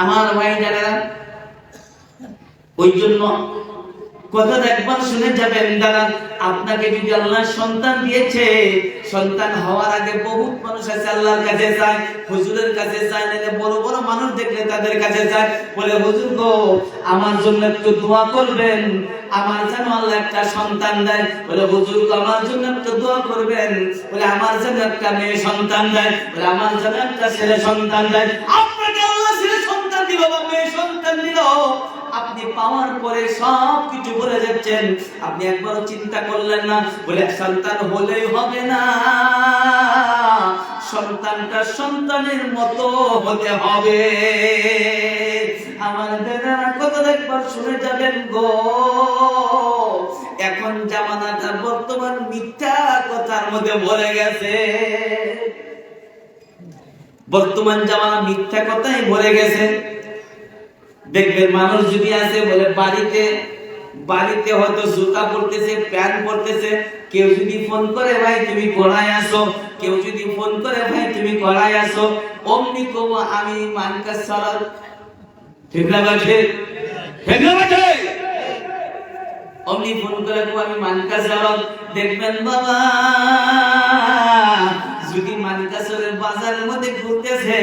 আমার ভাই যারা, ওই জন্য কথা একবার শুনে যাবেন দাদা। আপনাকে যদি আল্লাহ সন্তান দিয়েছে, সন্তান হওয়ার আগে বহুত মানুষ আছে আল্লাহর কাছে যায়, হুজুরের কাছে যায়, না বড় বড় মানুষ দেখলে তাদের কাছে যায়, বলে হুজুর গো আমার জন্য একটু দোয়া করবেন, আমার যেন আল্লাহ একটা সন্তান দেয়। বলে হুজুর গো আমার জন্য একটু দোয়া করবেন, বলে আমার যেন একটা মেয়ে সন্তান দেয়, বলে আমার যেন একটা ছেলে সন্তান দেয়। আপনাকে আল্লাহ ছেলে সন্তান দিল বা মেয়ে সন্তান দিল, আপনি পাওয়ার পরে সব কিছু ভুলে যাচ্ছেন, আপনি একবারও চিন্তা করলেন না, বলে সন্তান হলেই হবে না, সন্তানটা সন্তানের মতো হতে হবে। আমার দাদারা কথা একবার শুনে যাবেন গো। এখন জামানাটা বর্তমান মিথ্যা কথার মধ্যে ভরে গেছে, বর্তমান জামানা মিথ্যা কথাই ভরে গেছে। দেখবেন মানুষ যদি আছে বলে বাড়িতে হয়তো জুতা পরতেছে, প্যান্ট পরতেছে, কেউ যদি ফোন করে ভাই তুমি কোথায় আসো, কেউ যদি ফোন করে ভাই তুমি কোথায় আসো, অমনি কব আমি মানকাস সালাত, ঠিক না বাজে, ঠিক না বাজে, অমনি ফোন করে কব আমি মানকাস সালাত। দেখবেন বাবা যদি মানকাসের বাজারের মধ্যে ঘুরতেছে,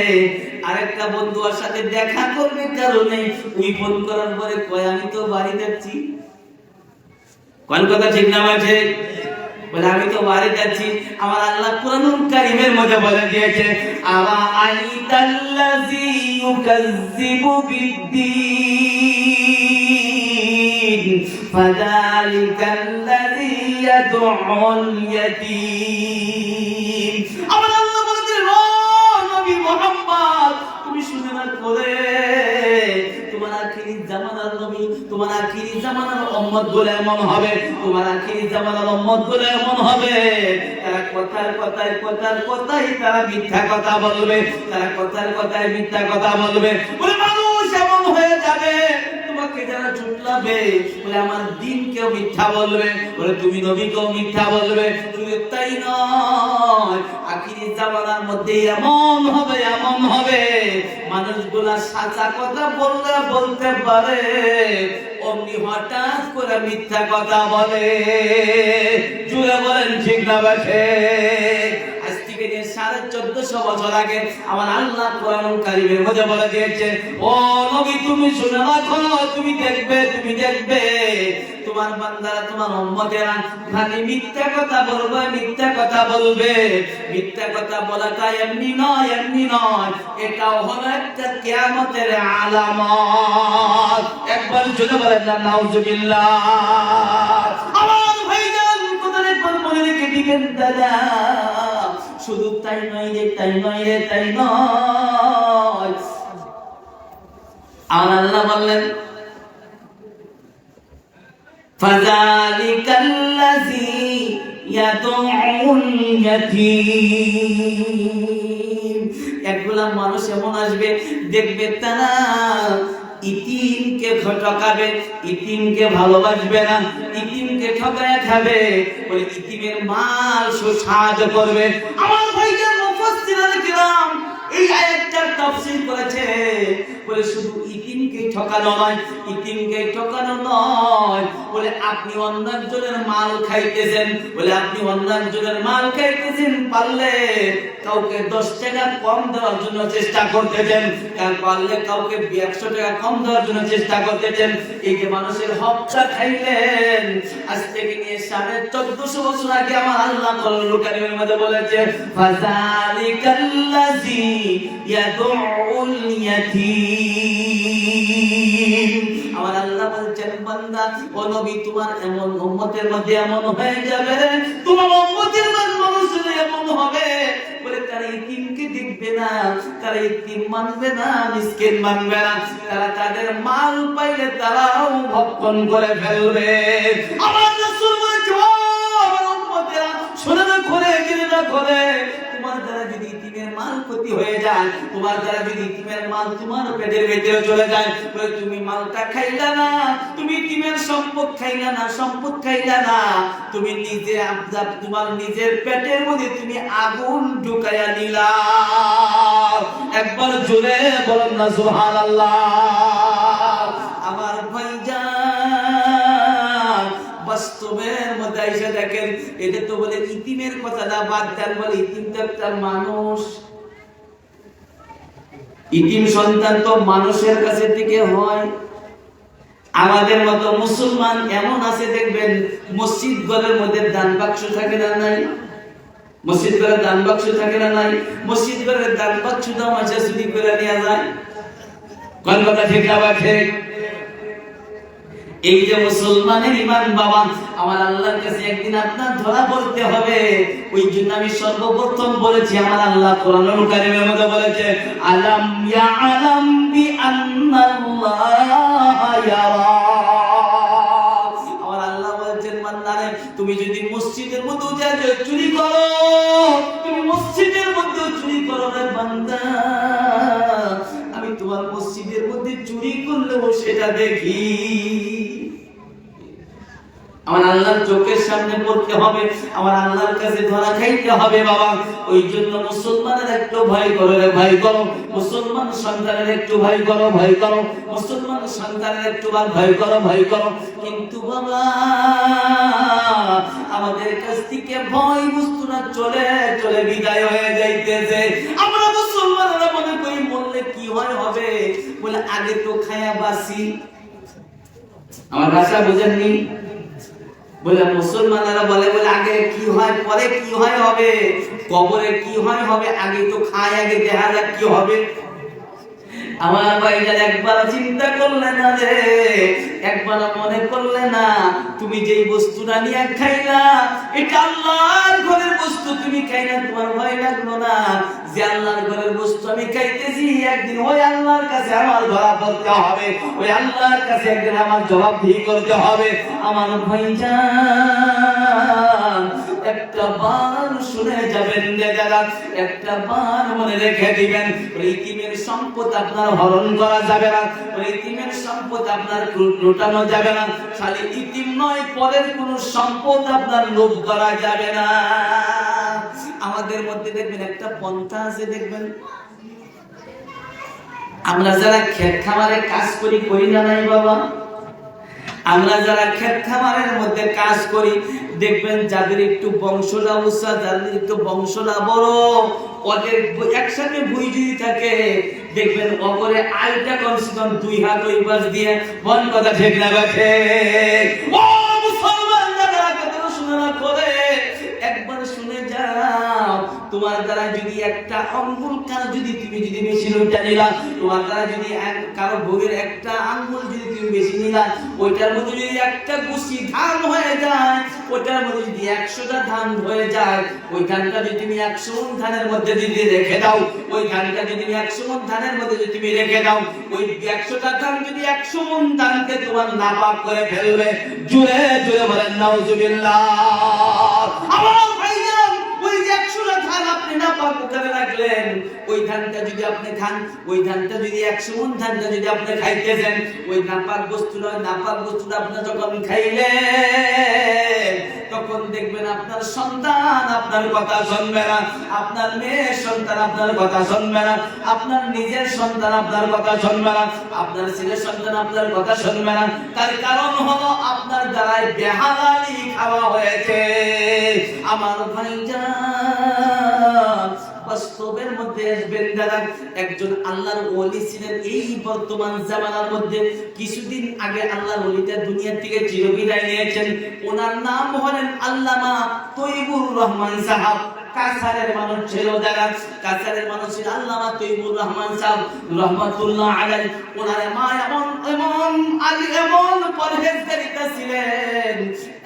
আরেকটা বন্ধুর সাথে দেখা করবে কারণে ওই ফোন করার পরে কয় আমি তো বাড়ি যাচ্ছি। কোন কথা ঠিক না বাজে, বলে আমি তো বাড়ি যাচ্ছি। আমার আল্লাহ কুরআনুল কারীমের মধ্যে বলে দিয়েছে, আওয়া আইতাল্লাযী ইউকাজ্জিবু বিদ্দীন ফাযালিকাল্লাযী ইয়াদউল ইয়াতীম। আমার আল্লাহ বলেছে ও নবী মুহাম্মদ, তুমি শুনে না করে তোমার আখিরি জামানার নবী, তোমার আখিরি জামানার উম্মত গুলো এমন হবে, তোমার আখিরি জামানার উম্মত গুলো এমন হবে, তারা কথায় তারা মিথ্যা কথা বলবে, তারা কথায় মিথ্যা কথা বলবে। বলে মানুষ এমন হয়ে যাবে, তোমাকে যারা চুটলাবে বলে আমার দ্বীনকেও মিথ্যা বলবে, বলে তুমি নবীকেও মিথ্যা বলবে। শুধু তাই নয়, আখিরি জামানার মধ্যে এমন হবে মানুষগুলা সাচা কথা বলতে পারে, অমনি হঠাৎ করে মিথ্যা কথা বলে। জুড়ে বলেন ঠিক না বাজে। আজ থেকে 1450 বছর আগে আমার আল্লাহ কোরআনুল কারীমের মধ্যে বলে দিয়েছে, ও নবী তুমি শুনে রাখো, তুমি দেখবে তোমার বান্দারা, তোমার উম্মতেরা খালি মিথ্যা কথা বলবে, মিথ্যা কথা বলাটা এমনি নয়, এটাও হলো একটা কিয়ামতের আলামত। একবার জোরে বলেন না নাউজুবিল্লাহ। আমার ভাইজান কোথায় একবার মনে রেখে দিবেন দাদা, শুধু তাই নয়। আল্লাহ বললেন ফাযালিকাল্লাযী ইয়াদউল ইয়াতীম। একগুলা মানুষ এমন আসবে, দেখবে তারা ইতিমকে ঠকাবে, ইতিমকে ভালোবাসবে না, ইতিমকে ঠকায় খাবে, বলে ইতিমের মাল সাহায্য করবে। আমার ভাইজান মুফাসসিরুল কিরাম এই আয়াতটার তাফসীর করেছে, বলে শুধু ইতিমকে ঠকানো নয়, বলে আপনি অন্য একজনের মাল খাইতেছেন, পারলে কাউকে 10 টাকা কম দেওয়ার জন্য চেষ্টা করতেছেন, পারলে কাউকে 100 টাকা কম দেওয়ার জন্য চেষ্টা করতেছেন। এই যে মানুষের হকটা খাইলেন, আজ থেকে নিয়ে 1450 বছর আগে আমার আল্লাহ কোরআনুল কারীমের মধ্যে বলেছে, ফাযালিকাল্লাযী ইয়াদউল ইয়াতীম। আমার আল্লাহ বলছেন বান্দা ও নবী তোমার এমন উম্মতের মধ্যে এমন হয়ে যাবে, তোমার উম্মতের মানুষের এমন হবে, বলে তারা ইতিমকে দেখবে না, তারা ইতিম মানবে না, মিসকিন মানবে না, তারা তাদের মাল পাইলে তারাও ভক্ষণ করে ফেলবে। আমার রাসূল বলেছে ও আমার উম্মতেরা, শোনো না করে তোমার দ্বারা যদি ইতিমের ইতিমের মাল ক্ষতি হয়ে যায়, তোমার দ্বারা যদি ইতিমের মাল তোমার পেটের ভিতরে চলে যায়, তুমি মালটা খাইলা না, তুমি ইতিমের সম্পদ খাইলা না, সম্পদ খাইলা না, তুমি নিজে তোমার নিজের পেটের মধ্যে তুমি আগুন ঢুকাইয়া নিলা। একবার জোরে বলেন না সুবহানাল্লাহ। আমার ভাইজান, বাস্তবের মধ্যে এসে দেখেন, এটা তো বলে ইতিমের কথাটা বাদ দেন, বলে ইতিম তো একটা মানুষ। ইতিম সন্তান তো মানুষের কাছে থেকে হয়। আমাদের মতো মুসলমান এমন আছে দেখবেন, মসজিদ ঘরের মধ্যে দান বাক্স থাকে না নাই? মসজিদ ঘরে দান বাক্স থাকে না নাই? মসজিদ ঘরের দান বাক্স দাও মাঝে চুরি করে নিয়ে যায়। কোন কথা ঠিক না ঠিক? এই যে মুসলমানের ইমান বাবা, আমার আল্লাহর কাছে একদিন আপনার ধরা পড়তে হবে। ওই জন্য আমি সর্বপ্রথম বলেছি, আমার আল্লাহ কোরআনুল কারীমের মধ্যে বলেছে, আলাম ইয়ালাম বিআন্নাল্লাহা ইয়ারা। আমার আল্লাহ বলেছেন, বান্দারে তুমি যদি মসজিদের মধ্যে যা চুরি করো, তুমি মসজিদের মধ্যে চুরি করো রে বান্দা, আমি তোমার মসজিদের মধ্যে চুরি করলেও সেটা দেখি। আমার আল্লাহর চোখের সামনে পড়তে হবে, আমার আল্লাহর কাছে ধরা খাইতে হবে বাবা। ওই জন্য মুসলমানের একটু ভয় করো রে ভয় করো, মুসলমান সন্তানের একটু ভয় করো ভয় করো, মুসলমান সন্তানের একটু ভয় করো ভয় করো। কিন্তু বাবা আমাদের কাছ থেকে ভয় বস্তুটা চলে চলে বিদায় হয়ে যাইতেছে। আমরা মুসলমানরা মনে করি মরলে কি হয় হবে, বলে আগে তো খায়া বাসি। আমার ভাষা বুঝেননি? বলে মুসলমানেরা বলে আগে কি হয় পরে কি হয় হবে, কবরে কি হয় হবে, আগে তো খায়, আগে দেখা যাক কি হবে। আমার ভাইজান একবার চিন্তা করলে না রে, একবার মনে করলে না, তুমি যেই বস্তুটা নিয়ে খাইলা এটা আল্লাহর ঘরের বস্তু, তুমি খাইলা তোমার ভয় লাগলো না যে আল্লাহর ঘরের বস্তু আমি খাইতেছি, একদিন ওই আল্লাহর কাছে আমার ধরা পড়তে হবে, ওই আল্লাহর কাছে একদিন আমার জবাবদিহি করতে হবে। আমার ভাইজান একটা বার শুনে যাবেন রে যারা, একটা বার মনে রেখে দিবেন, ইতিমের সম্পদ আপনার হরণ করা যাবে না, ইতিমের সম্পদ আপনার লুটানো যাবে না, খালি ইতিম নয় পরের কোন সম্পদ আপনার লোভ করা যাবে না। আমাদের মধ্যে দেখবেন একটা পন্থা আছে, দেখবেন আমরা যারা ক্ষেত খামারে কাজ করি, করি না নাই বাবা? আমরা যারা ক্ষেত খামারের মধ্যে কাজ করি, দেখবেন যাদের একটু বংশলা উঁচা, যাদের একটু বংশলা বড়, ওদের একসাথে ভুঁই যদি থাকে, দেখবেন অপরে আইটা কমসে কম 2 হাত ওই পাশ দিয়ে, মন কথা ঠিক না ঠিক? ও মুসলমান যারা কথা শুনে না করে, একবার শুনে যাও, তোমার দ্বারা যদি একটা আঙ্গুল কারো যদি তুমি যদি বেশি লইটা নিলা, তোমার দ্বারা যদি কারো ভোগের একটা আঙ্গুল যদি তুমি বেশি নিলা, ওইটার মধ্যে যদি একটা গুছি ধান হয়ে যায়, ওইটার মধ্যে যদি 100টা ধান হয়ে যায়, ওই ধানটা যদি তুমি 100 মণ ধানের মধ্যে যদি রেখে দাও, ওই ধানটা যদি তুমি 100 মণ ধানের মধ্যে যদি তুমি রেখে দাও, ওই 100টা ধান যদি 100 মণ ধানকে তোমার নাপাক করে ফেলবে। জোরে জোরে বলেন নাউজুবিল্লাহ। আমার ভাইজান, ওই যে 100টা ধান আপনি নাপাক করে রাখলেন, ওই ধানটা যদি আপনি খান, ওই ধানটা যদি 100 মণ ধানটা যদি আপনি খাইতেছেন, ওই নাপাক বস্তুটা আপনি যখন খাইলেন, তখন দেখবেন আপনার সন্তান আপনার কথা শুনবে না, আপনার মেয়ের সন্তান আপনার কথা শুনবে না, আপনার নিজের সন্তান আপনার কথা শুনবে না, আপনার ছেলের সন্তান আপনার কথা শুনবে না। তার কারণ হলো আপনার দ্বারাই বেহালালি খাওয়া হয়েছে। আমার ভাইজান, বাস্তবের মধ্যে আসবেন যারা, একজন আল্লাহর ওলি ছিলেন এই বর্তমান জামানার মধ্যে। কিছুদিন আগে আল্লাহর ওলিটা দুনিয়া থেকে চিরবিদায় নিয়েছেন। ওনার নাম হলেন আল্লামা তৈয়বুর রহমান সাহেব। কাছাড়ের মানুষ ছিল যারা, কাছাড়ের মানুষ ছিল আল্লামা তৈয়বুর রহমান সাহেব রহমাতুল্লাহ আলাইহি। ওনার মা এমন পরহেজগারিতা ছিলেন,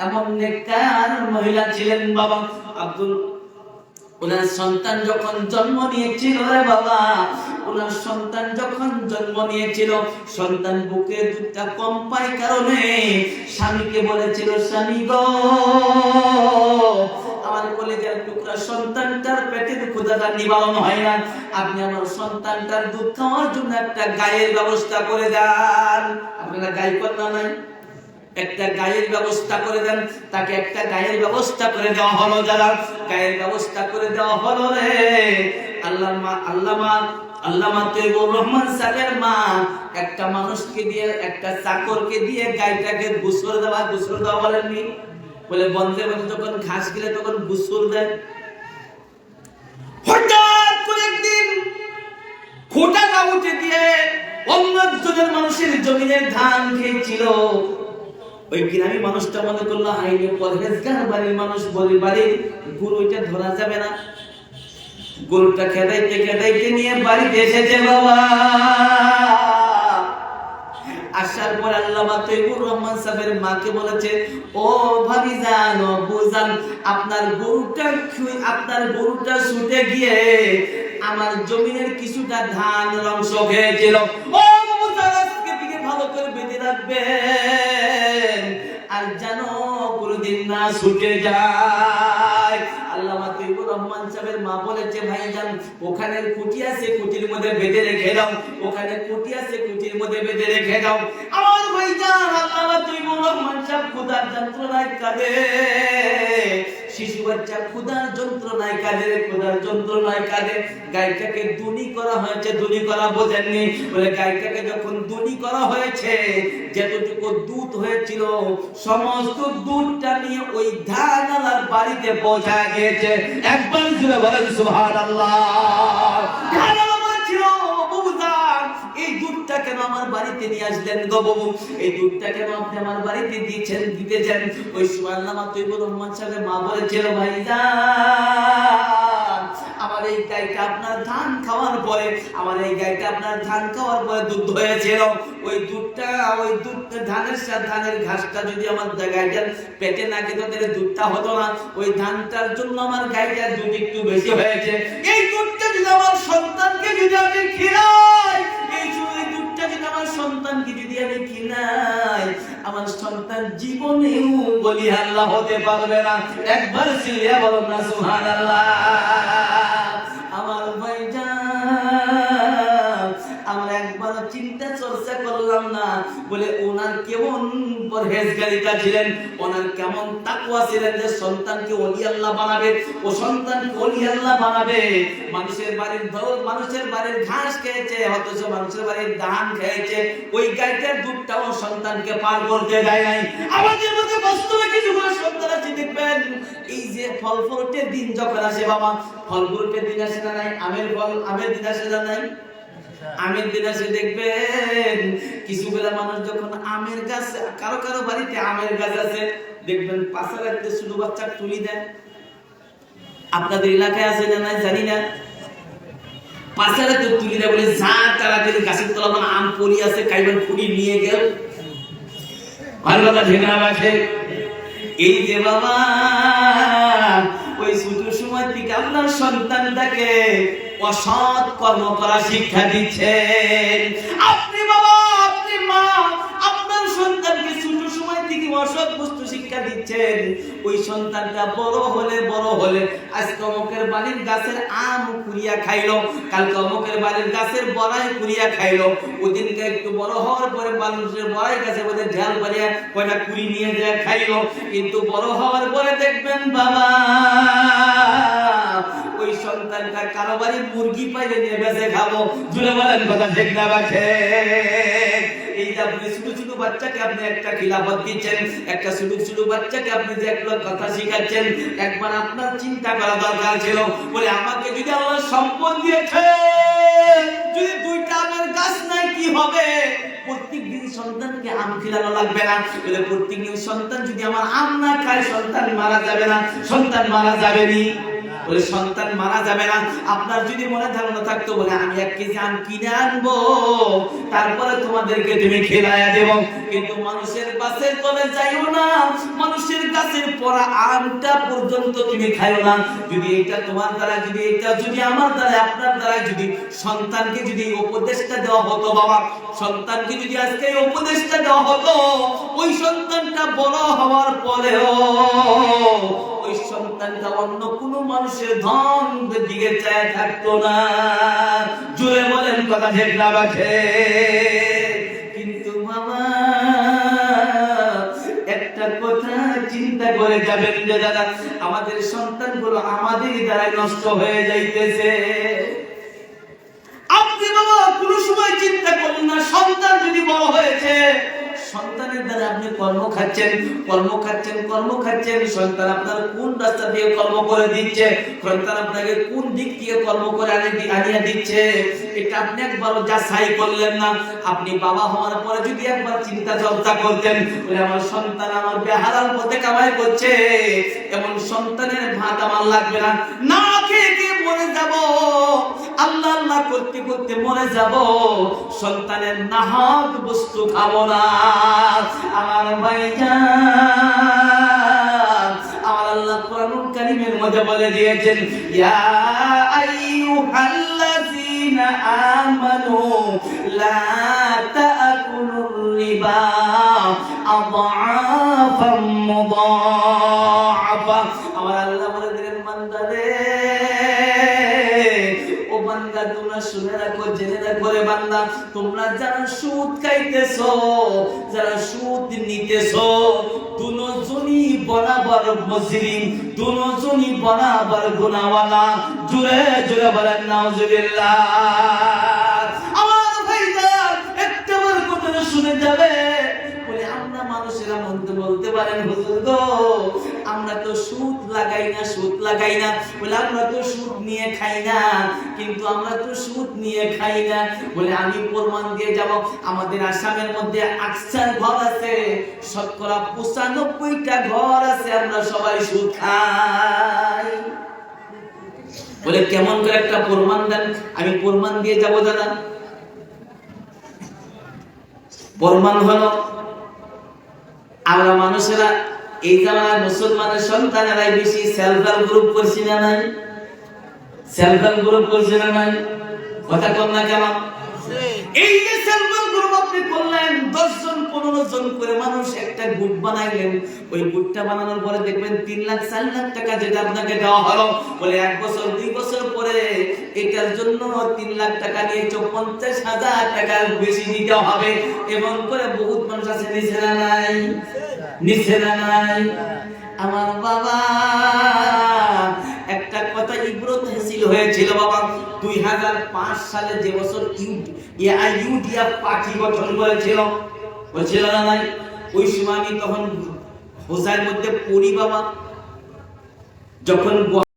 এমন নেককার মহিলা ছিলেন বাবা। ওনার সন্তান যখন জন্ম নিয়েছিল রে বাবা, ওনার সন্তান যখন জন্ম নিয়েছিল, সন্তান বুকে দুধটা কম পায় কারণে স্বামীকে বলেছিল, স্বামী গো, আমার আমার কলেজের টুকরা সন্তানটার পেটের ক্ষুধাটা নিবারণ হয় না, আপনি আমার সন্তানটার দুধ খাওয়ার জন্য একটা গায়ের ব্যবস্থা করে দেন। আপনারা গাই কন্যা নাই, একটা গায়ের ব্যবস্থা করে দেন। তাকে একটা গায়ের ব্যবস্থা করে দেওয়া হলো। যারা গায়ের ব্যবস্থা করে দেওয়া হলো রে, আল্লামা তৈয়বুর রহমান সাহেবের মা একটা মানুষকে দিয়ে, একটা চাকরকে দিয়ে গাইটাকে গোসল দেওয়া বলেননি, বলে বন্ধে বন্ধে যখন ঘাস গিলে তখন গোসল দেয়। হঠাৎ করে একদিন খোঁটাটা উঠে দিয়ে অন্য একজনের মানুষের জমিনের ধান খেয়েছিল। ওই গ্রামী মানুষটা মনে করলো আইনে পরহেজগার বাড়ির মানুষ, বলি বাড়ির গরু এটা ধরা যাবে না। গরুটা খেদাইতে নিয়ে বাড়িতে এসেছে বাবা। আসার পর আল্লামা তৈয়বুর রহমান সাহেবের মাকে বলেছে, ও ভাবিজান, ও বুজান, আপনার গরুটা ছুটে গিয়ে আমার জমিনের কিছুটা ধান অংশ খেয়েছিল। ও বুজান, আজকে থেকে ভালো করে বেঁধে রাখবেন, আর জানো কোনদিন না ছুটে যায়। আল্লামা তৈয়বুর রহমান সাহেবের মা বলেছে, ভাইজান, ওখানে খুঁটি আছে, খুঁটির মধ্যে বেঁধে রেখে দাও, ওখানে খুঁটি আছে, খুঁটির মধ্যে বেঁধে রেখে দাও। আমার ভাইজান আল্লামা তৈয়বুর রহমান সাহেব ক্ষুধার যন্ত্রণায় কাঁদে। শিশু বাচ্চা ক্ষুধার যন্ত্রণায় কাঁদে। গাইটাকে দুনি করা হয়েছে, দুনি করা বোঝেননি, বলে গাইটাকে যখন দুনি করা হয়েছে, যতটুকু দুধ হয়েছিল সমস্ত দুধটা নিয়ে ওই ধানালার বাড়িতে পৌঁছা গিয়েছে। একবার জুড়ে বলেন সুবহানাল্লাহ। এই দুধটা কেন আমার বাড়িতে নিয়ে আসলেন গো বাবু? এই দুধটা কেন আপনি আমার বাড়িতে দিতেছেন? ওই আল্লামা তৈয়বুর রহমান সাহেবের মা বলেছিল, ভাইজান, আমার এই গাইটা আপনার ধান খাওয়ার পরে দুধ হয়েছিল। ওই দুধটা ধানের ঘাসটা যদি আমার গাইটার পেটে না খেত তাহলে দুধটা হতো না। ওই ধানটার জন্য আমার গাইটার দুধ একটু বেশি হয়েছে। এই দুধটা যদি আমার সন্তানকে যদি আমি খিলাই, আমার সন্তানকে যদি আমি খিলাই, আমার সন্তান জীবনেও বলি আল্লাহ হতে পারবে না। একবার চিল্লিয়া বলুন না সুবহানাল্লাহ। আমার ভাইজান, আমরা একবার চিন্তা চর্চা করলাম না, বলে ওনার কেমন পরহেজগারিতা ছিলেন, ওনার কেমন তাকওয়া ছিলেন যে সন্তানকে ওলি আল্লাহ বানাবে, ও সন্তানকে ওলি আল্লাহ বানাবে। মানুষের বাড়ির ঘাস খেয়েছে, অথচ মানুষের বাড়ির ধান খেয়েছে। ওই গাইটার দুধটাও সন্তানকে পার করতে দেয় নাই। আমাদের মধ্যে বাস্তবে কিছু সন্তান আছে, দেখবেন এই যে ফল ফ্রুটের দিন যখন আসে বাবা, ফল ফ্রুটের দিন আসে না নাই? আমের দিন আসে না নাই? আমের দিন আসে, দেখবেন কিছুগুলা মানুষ যখন আমের গাছ, কারো বাড়িতে আমের গাছ আছে, দেখবেন পাশে রাখতে ছোট বাচ্চা তুলি দেন। আপনাদের এলাকায় আছে না নাই জানি না, পাশে রাখতে তুলি দেয়, বলে যা তাড়াতাড়ি গাছের তলা মানে আম পড়ি আছে, কাইবার ফুড়ি নিয়ে গেল। ভালো কথা ঢেকা রাখে। এই যে বাবা, ওই ছোট সময় থেকে আপনার সন্তানটাকে অসৎ কর্ম করা শিক্ষা দিচ্ছেন। আপনি বাবা, আপনি মা, আপনার সন্তানকে ছোট সময় থেকে অসৎ বস্তু শিক্ষা দিচ্ছেন। ওই সন্তানটা বড় হলে আজকে অমুকের বাড়ির গাছের আম কুড়িয়া খাইলো, কালকে অমুকের বাড়ির গাছের বড়াই কুড়িয়া খাইলো। ওদিনকে একটু বড় হওয়ার পরে মানুষের বড়াই গাছে বোধ ঢাল বাড়িয়া কয়টা কুড়ি নিয়ে যায় খাইলো। কিন্তু বড় হওয়ার পরে দেখবেন বাবা, ওই সন্তানটা কারো বাড়ি মুরগি পাইলে নিয়ে বেঁচে খাবো। জুড়ে বলেন কথা ঠিক না বাঠে? এই যে আপনি ছোট বাচ্চাকে আপনি একটা খিলাফত দিচ্ছেন, একটা ছোট বাচ্চাকে আপনি যে একটা কথা শিখাচ্ছেন, একবার আপনার চিন্তা করা দরকার ছিল, বলে আমাকে যদি আল্লাহ সম্পদ দিয়েছে, যদি দুইটা আমের গাছ নাই কি হবে? প্রত্যেকদিন সন্তানকে আম খিলানো লাগবে না, বলে প্রত্যেকদিন সন্তান যদি আমার আম না খায় সন্তান মারা যাবে না, সন্তান মারা যাবে নি, বলে সন্তান মারা যাবে না। আপনার যদি মনে ধারণা থাকতো, বলে আমি 1 কেজি আম কিনে আনবো, তারপরে তোমাদেরকে তুমি খেলাইয়া দেব, কিন্তু মানুষের গাছের তলে যাইও না, মানুষের গাছের পড়া আমটা পর্যন্ত তুমি খাইও না। যদি এটা তোমার দ্বারা, যদি আমার দ্বারা, আপনার দ্বারা যদি সন্তানকে যদি উপদেশটা দেওয়া হতো বাবা, সন্তানকে যদি আজকে এই উপদেশটা দেওয়া হতো, ওই সন্তানটা বড় হওয়ার পরেও ওই সন্তানটা অন্য কোনো মানুষের ধন দিকে চায় থাকতো না। জুড়ে বলেন কথা ঠিক না বাঠে? কিন্তু বাবা একটা কথা চিন্তা করে যাবেন যে দাদা আমাদের সন্তানগুলো আমাদেরই দ্বারা নষ্ট হয়ে যাইতেছে। আপনি বাবা কোন সময় চিন্তা করুন না, সন্তান যদি বড় হয়েছে, সন্তানের দ্বারা আপনি কর্ম খাচ্ছেন, সন্তান আপনার কোন রাস্তা দিয়ে কর্ম করে দিচ্ছে, সন্তান আপনাকে কোন দিক দিয়ে কর্ম করে আনিয়ে দিচ্ছে, এটা আপনি একবারও যাচাই করলেন না। আপনি বাবা হওয়ার পরে যদি একবার চিন্তা চর্চা করতেন, বলে আমার সন্তান আমার বেহালাল পথে কামাই করছে, এমন সন্তানের ভাত আমার লাগবে না, না খেয়ে খেয়ে মরে যাব, আল্লাহ আল্লাহ করতে করতে মরে যাব, সন্তানের নাহাক বস্তু খাবো না। আমার ভাইজান, আমার আল্লাহ কোরআনুল কারীমের মধ্যে বলে দিয়েছেন, ইয়া আইয়ুহাল্লাযীনা আমানু লা তাকুলুর রিবা আযআফাম মুযাআফা। আমার আল্লাহ বলে দিলেন, বান্দা রে, ও বান্দা তোমরা শুনে রাখো, জেনে রাখো রে বান্দা, তোমরা যারা সুদ খাইতেছো, যারা সুদ নিতেছো, দুজনই বরাবর মুজরিম, দুজনই বরাবর গুনাহওয়ালা। জোরে জোরে বলেন নাউজুবিল্লাহ। আমার ভাইজান একটাবার কথা শুনে যাবে, বলে আমরা মানুষেরা মন্দ বলতে পারেন, হুজুর গো আমরা তো সুদ লাগাই না, বলে আমরা তো সুদ নিয়ে খাই না, কিন্তু আমরা তো সুদ নিয়ে খাই না। বলে আমি প্রমাণ দিয়ে যাব, আমাদের আসামের মধ্যে আকসার ঘর আছে, শতকরা 95টা ঘর আছে, আমরা সবাই সুদ খাই। বলে কেমন করে একটা প্রমাণ দেন? আমি প্রমাণ দিয়ে যাব দাদা। প্রমাণ হলো আমরা মানুষেরা এই জামানায় মুসলমানের সন্তানেরাই বেশি সেলফ হেল্প গ্রুপ করছি না নাই? সেলফ হেল্প গ্রুপ করছি না নাই? কথা কম না কেন? এই যে সেলফ হেল্প গ্রুপ আপনি করলেন, 10 জন 15 জন করে মানুষ একটা গ্রুপ বানাইলেন, ওই গ্রুপটা বানানোর পরে দেখবেন 3 লাখ 4 লাখ টাকা যেটা আপনাকে দেওয়া হলো, বলে 1 বছর 2 বছর পরে এটার জন্য 3 লাখ টাকা নিয়ে 50,000 টাকা বেশি দিতে হবে। এবং করে বহুত মানুষ আছে, নিছে না নাই? নিছে না নাই? আমার বাবা একটা কথা ইব্রত হাসিল হয়েছিল বাবা, 2005 সালে যে বছর ইউডিএফ পার্টি গঠন করেছিল, বলছিল না নাই? ওই সময় আমি তখন হোসাইন মধ্যে পড়ি বাবা, যখন